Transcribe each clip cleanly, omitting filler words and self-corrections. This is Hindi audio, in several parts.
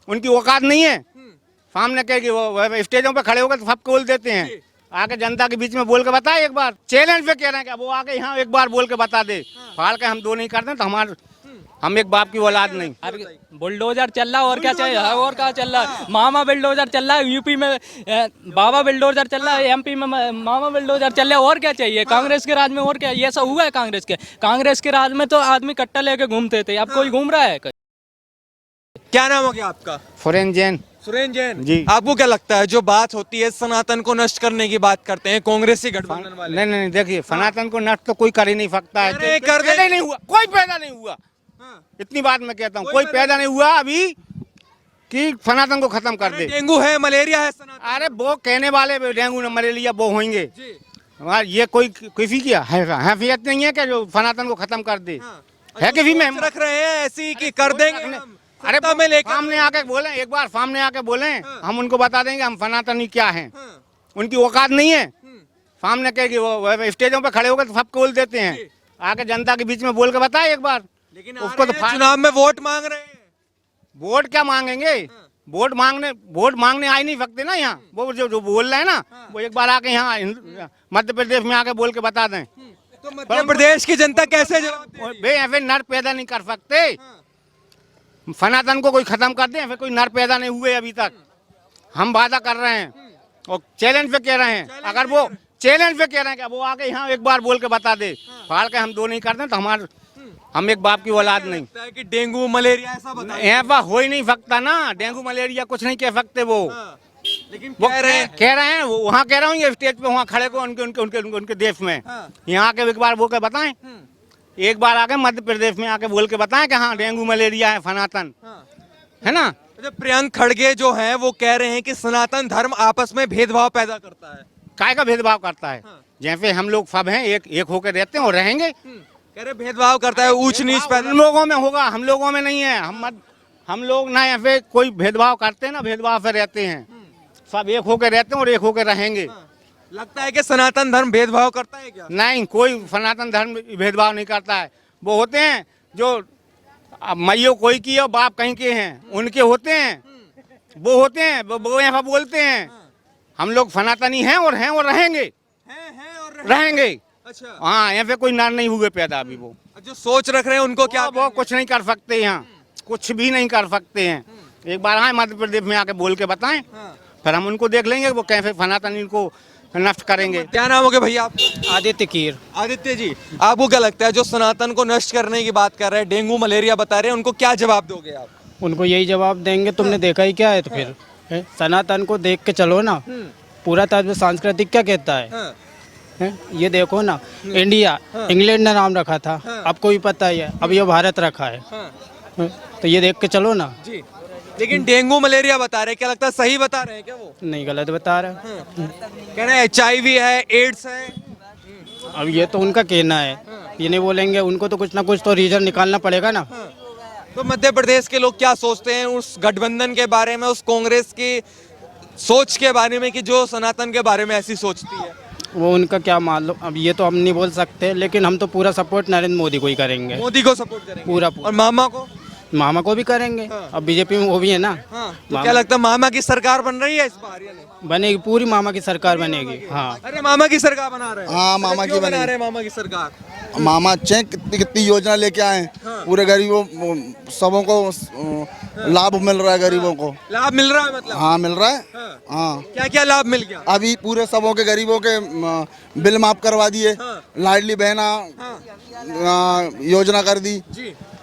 उनकी औकात नहीं है। सामने कह वो स्टेजों पे खड़े होकर तो सब बोल देते हैं। आके जनता के बीच में बोल के बताए एक बार, चैलेंज पे कह रहे हैं कि वो आके यहाँ एक बार बोल के बता दे। फाड़ के हम दो नहीं करते तो हम एक बाप की औलाद नहीं। बुलडोजर चल रहा और क्या चाहिए, और क्या चल रहा है। मामा बुलडोजर चल रहा है यूपी में, बाबा बुलडोजर चल रहा है एमपी में, मामा बुलडोजर चल रहा है। और क्या चाहिए कांग्रेस के राज में, और क्या ये सब हुआ है कांग्रेस के राज में तो आदमी कट्टा लेके घूमते थे, अब कोई घूम रहा है। क्या नाम हो गया आपका? फुरेन जैन सुरेन जैन जी। आपको क्या लगता है जो बात होती है सनातन को नष्ट करने की बात करते हैं कांग्रेसी गठबंधन वाले? नहीं नहीं, देखिए सनातन को नष्ट तो कोई कर ही नहीं सकता है। अरे कर दे। पैदा ही नहीं हुआ, कोई पैदा नहीं हुआ। इतनी बात मैं कहता हूँ, कोई पैदा नहीं हुआ अभी कि सनातन को खत्म कर दे। डेंगू है, मलेरिया है सनातन। अरे वो कहने वाले डेंगू मलेरिया वो होंगे, ये कोई किसी की हैसियत नहीं है कि जो सनातन को खत्म कर दे। है किसी में रख रहे हैं ऐसी कि कर देंगे हम। अरे सत्ता में लेकर सामने आके बोले, एक बार सामने आके बोले, हम उनको बता देंगे हम सनातनी क्या हैं। उनकी औकात नहीं है। सामने कह वो स्टेजों पे खड़े होकर तो सब बोल देते हैं। आके जनता के बीच में बोल के बताए एक बार। लेकिन उसको तो चुनाव में वोट मांग रहे हैं। वोट क्या मांगेंगे? वोट मांगने आ ही नहीं सकते ना यहाँ। वो जो बोल रहे हैं ना, वो एक बार आके यहाँ मध्य प्रदेश में आके बोल के बता दें। तो मध्य प्रदेश की जनता कैसे जवाब देगी? बे ऐसे नर पैदा नहीं कर सकते। सनातन को कोई खत्म कर दे, ऐसे कोई नर पैदा नहीं हुए अभी तक। हम वादा कर रहे हैं और चैलेंज पे कह रहे हैं, अगर वो चैलेंज पे कह रहे हैं कि वो आके यहाँ एक बार बोल के बता दे, फाड़ के हम दो नहीं करते तो हम एक बाप की औलाद नहीं। लगता है कि डेंगू मलेरिया ऐसा बता ऐसा हो ही नहीं सकता ना। डेंगू मलेरिया कुछ नहीं कह सकते वो। लेकिन वो कह रहे हैं कह रहे हैं, वहाँ कह रहा हूँ ये स्टेज पे वहाँ खड़े को उनके उनके उनके उनके देश में यहाँ के एक बार बोल के बताएं। एक बार आके मध्य प्रदेश में आके बोल के बताएं कि हाँ डेंगू मलेरिया है सनातन, है ना। प्रियंक खड़गे जो हैं वो कह रहे हैं कि सनातन धर्म आपस में भेदभाव पैदा करता है। काय का भेदभाव करता है? जैसे हम लोग सब हैं, एक होकर रहते हैं और रहेंगे। कह रहे भेदभाव करता है, ऊंच नीच पैदा। हम लोगों में होगा, हम लोगों में नहीं है। हम लोग ना ऐसे कोई भेदभाव करते हैं ना भेदभाव से रहते हैं। सब एक होकर रहते हैं और एक होकर रहेंगे। लगता है कि सनातन धर्म भेदभाव करता है क्या? नहीं, कोई सनातन धर्म भेदभाव नहीं करता है। वो होते हैं जो मैयो कोई की और बाप कहीं के हैं, उनके होते हैं। वो होते हैं, वो यहाँ बोलते हैं हम लोग सनातनी हैं और रहेंगे। रहेंगे। अच्छा। हाँ, यहाँ पे कोई नर नहीं हुए पैदा अभी। वो जो सोच रख रहे हैं उनको क्या? वो कुछ नहीं कर सकते, यहाँ कुछ भी नहीं कर सकते हैं। एक बार आए मध्य प्रदेश में आके बोल के बताएं, फिर हम उनको देख लेंगे वो कैसे सनातनी को नष्ट करेंगे। क्या नाम हो गया भैया आप? आदित्य कीर। आदित्य जी, आपको क्या लगता है जो सनातन को नष्ट करने की बात कर रहे हैं, डेंगू मलेरिया बता रहे हैं, उनको क्या जवाब दोगे आप? उनको यही जवाब देंगे, तुमने देखा ही क्या है। तो फिर सनातन को देख के चलो ना। पूरा तत्व सांस्कृतिक क्या कहता है? ये देखो ना, इंडिया इंग्लैंड ने नाम रखा था, आपको भी पता ही है, अब ये भारत रखा है। तो ये देख के चलो ना जी। लेकिन डेंगू मलेरिया बता रहे हैं, क्या लगता है सही बता रहे हैं क्या? वो नहीं, गलत बता रहे हैं। कह रहे हैं HIV है, एड्स है। अब ये तो उनका कहना है, ये नहीं बोलेंगे। उनको तो कुछ ना कुछ तो रीजन निकालना पड़ेगा ना। तो मध्य प्रदेश के लोग क्या सोचते हैं उस गठबंधन के बारे में, उस कांग्रेस की सोच के बारे में कि जो सनातन के बारे में ऐसी सोचती है? वो उनका क्या मालूम, अब ये तो हम नहीं बोल सकते। लेकिन हम तो पूरा सपोर्ट नरेंद्र मोदी को ही करेंगे। मोदी को सपोर्ट करेंगे पूरा। और मामा को? मामा को भी करेंगे। अब बीजेपी में वो भी है ना। तो क्या लगता है मामा की सरकार बन रही है इस बार या नहीं? बनेगी, पूरी मामा की सरकार बनेगी। हाँ। अरे मामा की सरकार बना रहे हैं। हाँ, मामा की बना रहे हैं मामा की सरकार। मामा चेक कितनी कितनी योजना लेके आए। पूरे गरीबों सबों को लाभ मिल रहा है। गरीबों को लाभ मिल रहा है मतलब? हाँ, मिल रहा है। हाँ, क्या क्या लाभ मिल गया? अभी पूरे सबों के गरीबों के बिल माफ करवा दिए। लाडली बहना योजना कर दी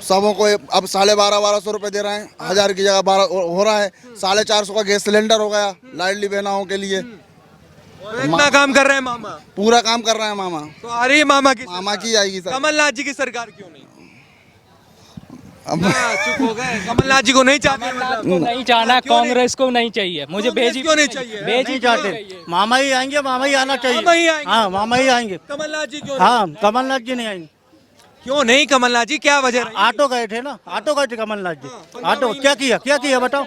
सबों को। अब 12,500 रुपए दे रहे हैं, 1000 की जगह 12 हो रहा है। 450 का गैस सिलेंडर हो गया लाडली बहनाओं के लिए। इतना काम कर रहे हैं मामा, पूरा काम कर रहे हैं मामा। तो आ रही है मामा की आएगी सर। कमलनाथ जी की सरकार क्यों नहीं? चुप हो गए। कमलनाथ जी को नहीं चाहते? नहीं चाहना, कांग्रेस को नहीं चाहिए। मुझे भेजी क्यों नहीं चाहिए? भेजी चाहते। मामा ही आएंगे, मामा ही आना चाहिए। मामा ही आएंगे? हाँ, मामा ही आएंगे। कमलनाथ जी क्यों? हाँ, कमलनाथ जी नहीं आएंगे। क्यों नहीं कमलनाथ जी, क्या वजह? ऑटो गए थे ना, ऑटो गए थे कमलनाथ जी। ऑटो क्या किया बताओ।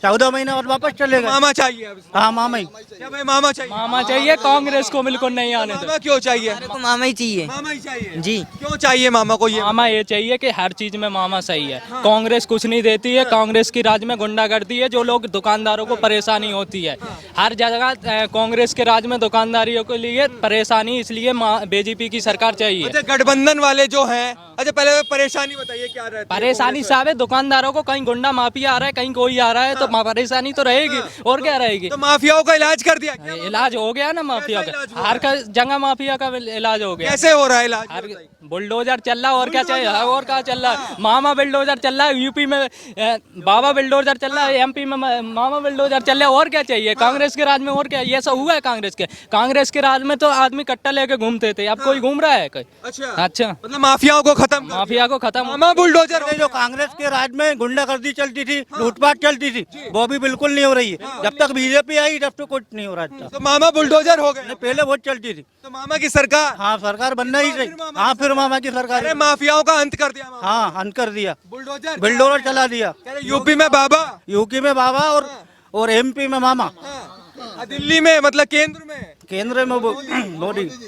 14 महीने और वापस चले गए। मामा चाहिए अब इसमें। हाँ मामा ही। क्या भाई मामा चाहिए? मामा चाहिए, कांग्रेस को बिल्कुल नहीं आने दो। मामा क्यों चाहिए? को मामा ही चाहिए मामा ही चाहिए जी। क्यों चाहिए मामा को ये? मामा ये चाहिए कि हर चीज में मामा सही है। कांग्रेस कुछ नहीं देती है, कांग्रेस की राज में गुंडागर्दी है, जो लोग दुकानदारों को परेशानी होती है। हर जगह कांग्रेस के राज में दुकानदारियों के लिए परेशानी, इसलिए बीजेपी की सरकार चाहिए। अच्छा गठबंधन वाले जो हैं, अच्छा पहले परेशानी बताइए क्या रहती है? परेशानी साहब है, दुकानदारों को कहीं गुंडा माफिया आ रहा है, कहीं कोई आ रहा है, तो परेशानी तो रहेगी। और क्या रहेगी? तो माफियाओं का इलाज कर दिया क्या? इलाज हो गया ना माफिया कैसा इलाज का, हो हर का जगह माफिया का इलाज हो गया। कैसे हो रहा है इलाज? हर बुलडोजर चल रहा, और क्या चाहिए? और क्या चल रहा है? मामा बुलडोजर चल रहा है, यूपी में बाबा बुलडोजर चल रहा है, एमपी में मामा बुलडोजर चल रहा है। और क्या चाहिए कांग्रेस के राज में? और क्या ये सब हुआ है कांग्रेस के राज में? तो आदमी कट्टा लेके घूमते थे, अब कोई घूम रहा है कोई? अच्छा मतलब माफियाओं को खत्म कर माफिया को खत्म। मामा बुलडोजर जो कांग्रेस के राज में गुंडागर्दी चलती थी, लूटपाट चलती थी, वो भी बिल्कुल नहीं हो रही है। जब तक बीजेपी आई तब तक कुछ नहीं हो रहा था। तो मामा बुलडोजर हो गए। पहले बहुत चलती थी। तो मामा की सरकार। हाँ सरकार बनना ही चाहिए। हाँ फिर मामा की सरकार। अरे माफियाओं का अंत कर दिया मामा। हाँ अंत कर दिया, बुलडोजर बिल्डोजर चला दिया। यूपी में बाबा, यूपी में बाबा और एमपी में मामा। दिल्ली में मतलब केंद्र में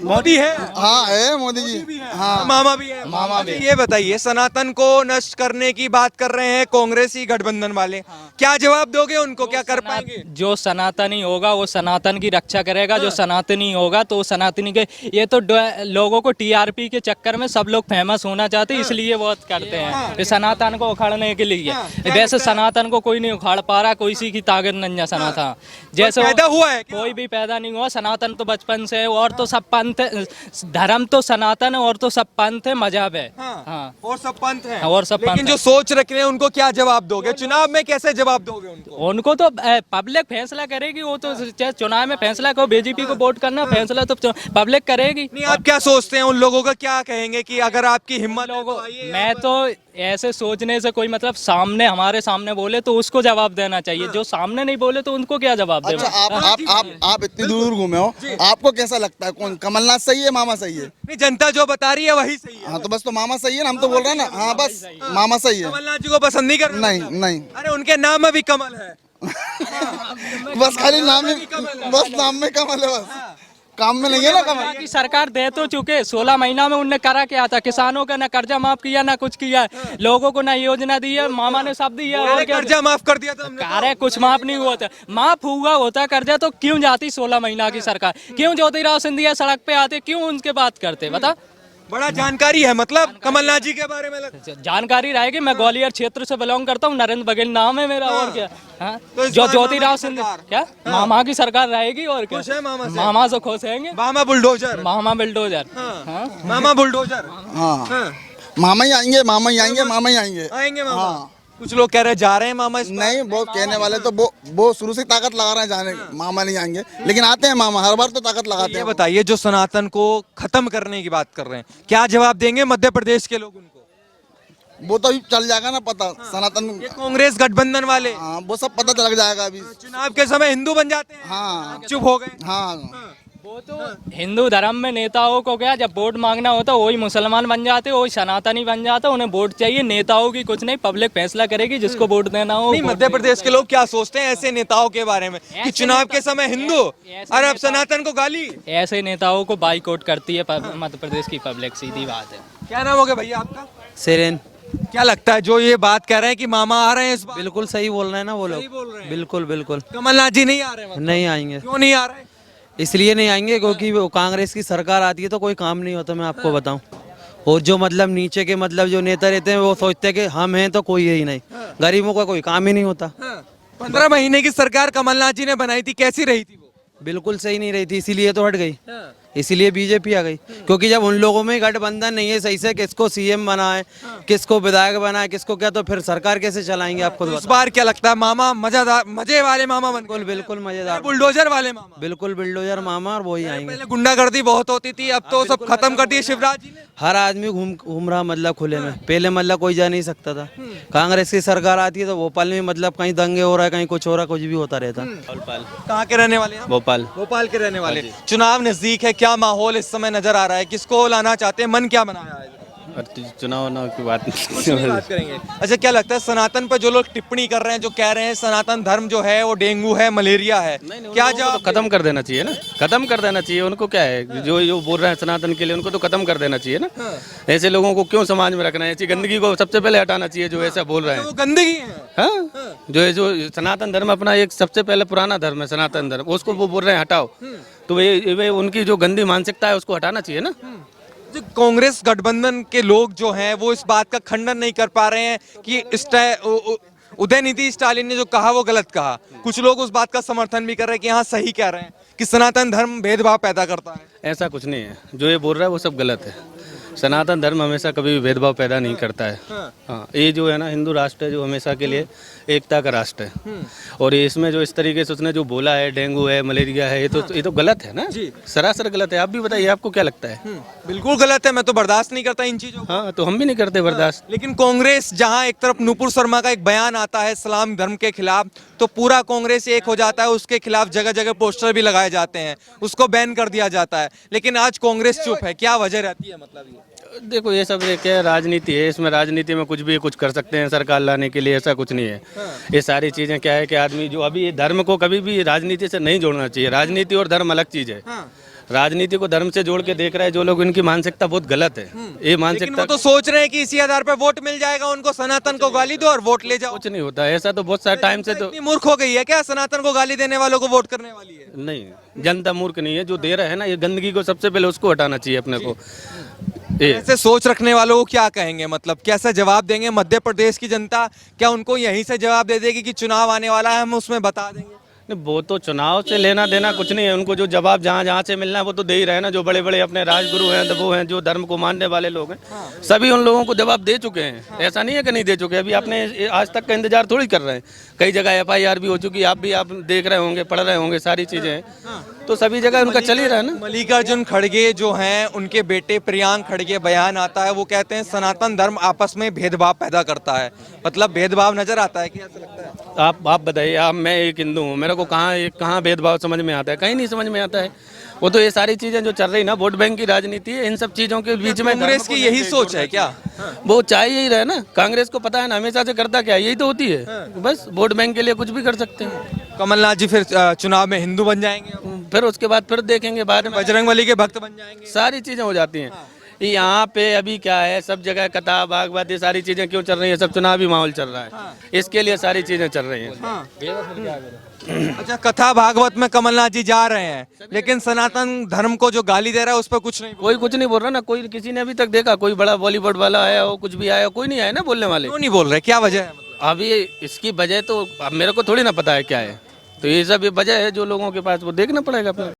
मोदी है। हाँ है मोदी जी। हाँ मामा भी है। मामा भी। ये बताइए, सनातन को नष्ट करने की बात कर रहे हैं कांग्रेसी गठबंधन वाले, क्या जवाब दोगे उनको? क्या कर पाएंगे? जो सनातनी होगा वो सनातन की रक्षा करेगा, जो सनातनी होगा तो सनातनी के। ये तो लोगों को टीआरपी के चक्कर में सब लोग फेमस होना चाहते हैं, इसलिए बहुत करते हैं ये सनातन को उखाड़ने के लिए। वैसे सनातन को कोई नहीं उखाड़ पा रहा, कोई सी की ताकत नहीं है सनातन जैसे पैदा हुआ है क्या? कोई भी पैदा नहीं हुआ, सनातन तो बचपन से है। और तो सब पंथ, धर्म तो सनातन है, और तो सब पंथ है, मजहब है। हाँ और सब पंथ है। और सब लेकिन पंथ जो सोच रख रहे हैं उनको क्या जवाब दोगे? चुनाव में कैसे जवाब दोगे उनको? उनको तो पब्लिक फैसला करेगी। वो तो चाहे चुनाव में फैसला करो, बीजेपी को वोट करना, फैसला तो पब्लिक करेगी। नहीं, आप क्या सोचते हैं? उन लोगों का क्या कहेंगे कि अगर आपकी हिम्मत है तो आइए? मैं तो ऐसे सोचने से कोई मतलब, सामने हमारे सामने बोले तो उसको जवाब देना चाहिए, जो सामने नहीं बोले तो उनको क्या जवाब दे। अच्छा आप इतनी दूर घूमे हो, आपको कैसा लगता है कौन, कमलनाथ सही है मामा सही है? नहीं, जनता जो बता रही है वही सही है। हाँ तो बस तो मामा सही है ना, हम तो बोल रहे हैं ना। हाँ बस मामा सही है। कमलनाथ जी को पसंद नहीं कर? नहीं अरे उनके नाम में भी कमल है। बस खाली नाम में, बस नाम में कमल है, बस काम में नहीं है ना कमल। की सरकार दे तो चुके, 16 महीना में उनने करा क्या था? किसानों का ना कर्जा माफ किया, ना कुछ किया, लोगों को ना योजना दी है, मामा ने सब दिया। और क्या कर्जा माफ कर दिया था हमने। अरे कुछ माफ नहीं हुआ था, माफ हुआ होता कर्जा तो क्यों जाती 16 महीना की सरकार? क्यों ज्योतिराव सिंधिया सड़क पे आते, क्यों उनके बात करते? बता। बड़ा जानकारी है मतलब कमलनाथ जी के बारे में। जानकारी रहेगी, मैं ग्वालियर क्षेत्र से बिलोंग करता हूँ, नरेंद्र बघेल नाम है मेरा। और क्या? हाँ? तो इस जो बार ज्योतिराव मामा की सिंधिया सरकार। क्या मामा की सरकार रहेगी। और क्या? खुश है मामा से? मामा से खुश हैंगे। मामा बुलडोजर। मामा बिल्डोजर। हाँ? मामा बुलडोजर। हाँ मामा ही आएंगे, मामा ही आएंगे, मामा ही आएंगे। आएंगे मामा। कुछ लोग कह रहे हैं जा रहे हैं मामा इस बार। नहीं वो कहने वाले तो वो शुरू से ताकत लगा रहे हैं जाने, मामा नहीं आएंगे, लेकिन आते हैं मामा, हर बार तो ताकत लगाते ये हैं। बताइए, जो सनातन को खत्म करने की बात कर रहे हैं, क्या जवाब देंगे मध्य प्रदेश के लोग उनको? वो तो अभी चल जाएगा ना पता। सनातन ये कांग्रेस गठबंधन वाले हाँ वो सब पता लग जाएगा अभी। चुनाव के समय हिंदू बन जाते हैं। हाँ आप चुप हो गए। हाँ वो तो हिंदू धर्म में नेताओं को क्या, जब वोट मांगना होता वही मुसलमान बन जाते, वही सनातनी बन जाता। उन्हें वोट चाहिए, नेताओं की कुछ नहीं, पब्लिक फैसला करेगी जिसको वोट देना हो। नहीं, मध्य प्रदेश के लोग क्या सोचते हैं ऐसे नेताओं के बारे में कि चुनाव के समय हिंदू और अब सनातन को गाली? ऐसे नेताओं को बाइकआउट करती है मध्य प्रदेश की पब्लिक, सीधी बात है। क्या नाम हो गया भैया आपका? सेरेन। क्या लगता है जो ये बात कह रहे हैं कि मामा आ रहे हैं इस बार? बिल्कुल सही बोल रहे हैं ना वो लोग। बोल रहे हैं। बिल्कुल बिल्कुल। कमलनाथ जी नहीं आ रहे मतलब? नहीं आएंगे। क्यों नहीं आ रहे? इसलिए नहीं आएंगे क्योंकि वो कांग्रेस की सरकार आती है तो कोई काम नहीं होता, मैं आपको बताऊं। और जो मतलब नीचे के मतलब जो नेता रहते हैं वो सोचते हैं कि हम हैं तो कोई है ही नहीं, गरीबों का कोई काम ही नहीं होता। 15 महीने की सरकार कमलनाथ जी ने बनाई थी, कैसी रही थी वो? बिल्कुल सही नहीं रही थी, इसीलिए तो हट गई, इसीलिए बीजेपी आ गई। क्योंकि जब उन लोगों में गठबंधन नहीं है सही से, किसको सीएम बनाए, किसको विधायक बनाए, किसको क्या, तो फिर सरकार कैसे चलाएंगे? आपको तो इस बार क्या लगता है मामा मजेदार, मजे वाले मामा बन गए? बिल्कुल बिल्कुल मजेदार, बुलडोजर वाले मामा? बिल्कुल बिल्डोजर मामा, और वही आएंगे। पहले गुंडागर्दी बहुत होती थी, अब तो सब खत्म कर दिए शिवराज जी ने। हर आदमी घूम रहा मतलब खुले में, पहले मतलब कोई जा नहीं सकता था। कांग्रेस की सरकार आती है तो भोपाल में मतलब कहीं दंगे हो रहा है, कहीं कुछ हो रहा है, कुछ भी होता रहता। कहाँ के रहने वाले हैं? भोपाल। भोपाल के रहने वाले। चुनाव नजदीक है, क्या माहौल इस समय नजर आ रहा है? किसको लाना चाहते हैं? मन क्या बनाया है? चुनाव की बात कुछ नहीं बात करेंगे। अच्छा, क्या लगता है सनातन पर जो लोग टिप्पणी कर रहे हैं, जो कह रहे हैं सनातन धर्म जो है वो डेंगू है, मलेरिया है, क्या जवाब तो खत्म कर देना चाहिए ना, खत्म कर देना चाहिए उनको। क्या है जो बोल रहे हैं सनातन के लिए, उनको तो खत्म कर देना चाहिए ना। ऐसे लोगों को क्यों समाज में रखना है? ऐसी गंदगी को सबसे पहले हटाना चाहिए जो ऐसा बोल रहे तो हैं। वो गंदगी है? हाँ, जो सनातन धर्म अपना एक सबसे पहले पुराना धर्म है सनातन धर्म, उसको वो बोल रहे हैं हटाओ, तो वे उनकी जो गंदी मानसिकता है उसको हटाना चाहिए ना। जो कांग्रेस गठबंधन के लोग जो हैं वो इस बात का खंडन नहीं कर पा रहे हैं कि उदयनिधि स्टालिन ने जो कहा वो गलत कहा। कुछ लोग उस बात का समर्थन भी कर रहे हैं कि हाँ सही कह रहे हैं कि सनातन धर्म भेदभाव पैदा करता है। ऐसा कुछ नहीं है, जो ये बोल रहा है वो सब गलत है। सनातन धर्म हमेशा कभी भी भेदभाव पैदा नहीं करता है। हाँ, ये जो है ना हिंदू राष्ट्र है जो हमेशा के लिए एकता का राष्ट्र है। और ये इसमें जो इस तरीके से उसने जो बोला है डेंगू है, मलेरिया है, ये तो गलत है ना, सरासर गलत है। आप भी बताइए, आपको क्या लगता है? बिल्कुल गलत है, मैं तो बर्दाश्त नहीं करता इन चीजों को। हाँ, तो हम भी नहीं करते बर्दाश्त। लेकिन कांग्रेस, जहां एक तरफ नूपुर शर्मा का एक बयान आता है इस्लाम धर्म के खिलाफ, तो पूरा कांग्रेस एक हो जाता है, उसके खिलाफ जगह जगह पोस्टर भी लगाए जाते हैं, उसको बैन कर दिया जाता है। लेकिन आज कांग्रेस चुप है, क्या वजह रहती है? मतलब ये देखो, ये सब क्या राजनीति है, इसमें राजनीति में कुछ भी कुछ कर सकते हैं सरकार लाने के लिए, ऐसा कुछ नहीं है। ये सारी चीजें क्या है कि आदमी जो अभी धर्म को कभी भी राजनीति से नहीं जोड़ना चाहिए। राजनीति और धर्म अलग चीज है। राजनीति को धर्म से जोड़ के देख रहा है जो लोग, इनकी मानसिकता बहुत गलत है। ये मानसिकता वो तो सोच रहे हैं कि इसी आधार पर वोट मिल जाएगा उनको, सनातन को गाली दो और वोट ले जाओ। कुछ नहीं होता ऐसा, तो बहुत सारे टाइम से तो इतनी मूर्ख हो गई है क्या, सनातन को गाली देने वालों को वोट करने वाली है? नहीं, जनता मूर्ख नहीं है। जो दे रहा है ना ये गंदगी को सबसे पहले उसको हटाना चाहिए अपने को। ऐसे सोच रखने वालों को क्या कहेंगे, मतलब कैसा जवाब देंगे? मध्य प्रदेश की जनता क्या उनको यहीं से जवाब दे देगी कि चुनाव आने वाला है, हम उसमें बता देंगे? वो तो चुनाव से लेना देना कुछ नहीं है, उनको जो जवाब जहाँ जहाँ से मिलना है वो तो दे ही रहे हैं ना। जो बड़े बड़े अपने राजगुरु हैं, तो वो हैं जो धर्म को मानने वाले लोग हैं, सभी उन लोगों को जवाब दे चुके हैं। ऐसा नहीं है कि नहीं दे चुके। अभी आपने आज तक का इंतजार थोड़ी कर रहे हैं। कई जगह FIR भी हो चुकी है, आप देख रहे होंगे, पढ़ रहे होंगे, सारी चीजें तो सभी जगह उनका चल ही रहा है ना। मल्लिकार्जुन खड़गे जो हैं, उनके बेटे प्रियांक खड़गे, बयान आता है, वो कहते हैं सनातन धर्म आपस में भेदभाव पैदा करता है। मतलब भेदभाव नजर आता है कि ऐसा लगता है? आप बताइए। मैं एक हिंदू हूँ, मेरे को कहाँ भेदभाव समझ में आता है? कहीं नहीं समझ में आता है। वो तो ये सारी चीजें जो चल रही ना, वोट बैंक की राजनीति है, इन सब चीजों के बीच में कांग्रेस की यही सोच है क्या? वो चाहिए ही रहे ना। कांग्रेस को पता है ना हमेशा से करता क्या, यही तो होती है। बस वोट बैंक के लिए कुछ भी कर सकते हैं। कमलनाथ जी फिर चुनाव में हिंदू बन जाएंगे, फिर उसके बाद फिर देखेंगे बाद में, बजरंगबली के भक्त बन जाएंगे, सारी चीजें हो जाती हैं। यहाँ पे अभी क्या है, सब जगह कथा भागवत ये सारी चीजें क्यों चल रही है? सब चुनावी माहौल चल रहा है, इसके लिए सारी चीजें चल रही हैं। अच्छा, कथा भागवत में कमलनाथ जी जा रहे हैं, लेकिन सनातन धर्म को जो गाली दे रहा है उस पर कुछ नहीं, कोई कुछ नहीं बोल रहा ना। कोई किसी ने अभी तक देखा कोई बड़ा बॉलीवुड वाला आया हो, कुछ भी आया हो, कोई नहीं आया ना बोलने वाले। क्यों नहीं बोल रहे, क्या वजह है? अभी इसकी वजह तो अब मेरे को थोड़ी ना पता है क्या है, तो ये सब ये वजह है जो लोगों के पास, वो देखना पड़ेगा अपना।